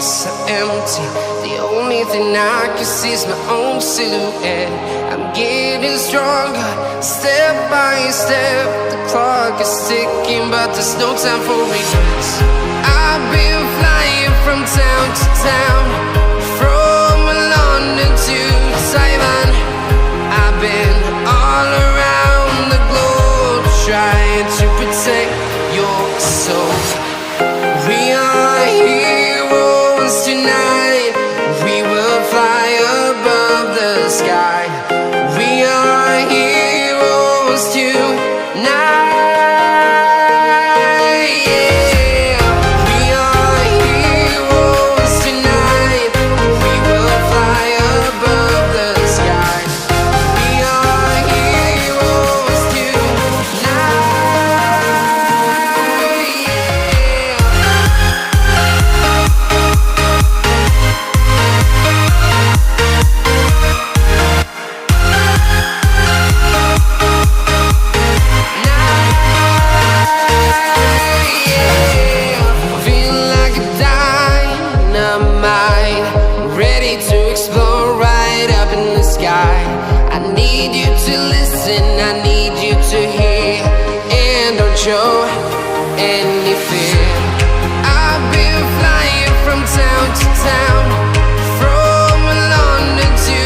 so empty. The only thing I can see is my own silhouette. I'm getting stronger, step by step. The clock is ticking, but there's no time for regrets. I've been flying from town to town, from London to Taiwan. I've been all around the globe, trying to protect your soul. We are heroes tonight. We will fly above the sky. We are heroes tonight. Yeah. We are heroes tonight. We will fly above the sky. We are heroes tonight. Ready to explore right up in the sky. I need you to listen, I need you to hear, and don't show any fear. I've been flying from town to town, from London to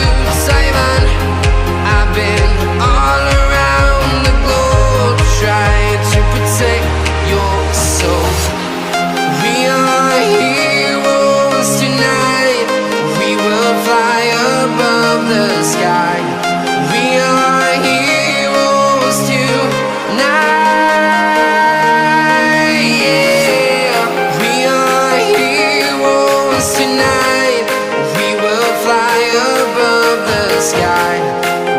Taiwan. I've been all around the globe, trying to protect your soul. We are heroes tonight. We will fly above the sky. We are heroes tonight. Yeah. We are heroes tonight. We will fly above the sky.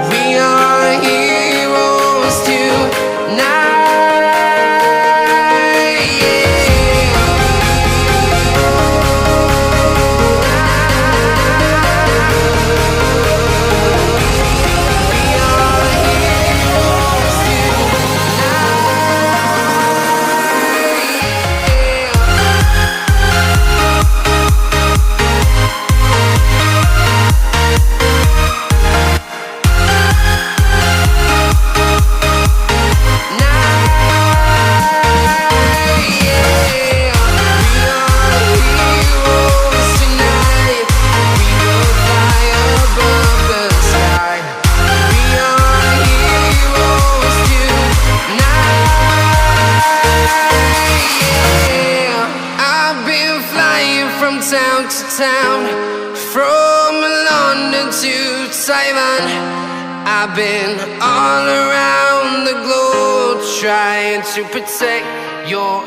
We are heroes tonight. From town to town, from London to Taiwan. I've been all around the globe, trying to protect your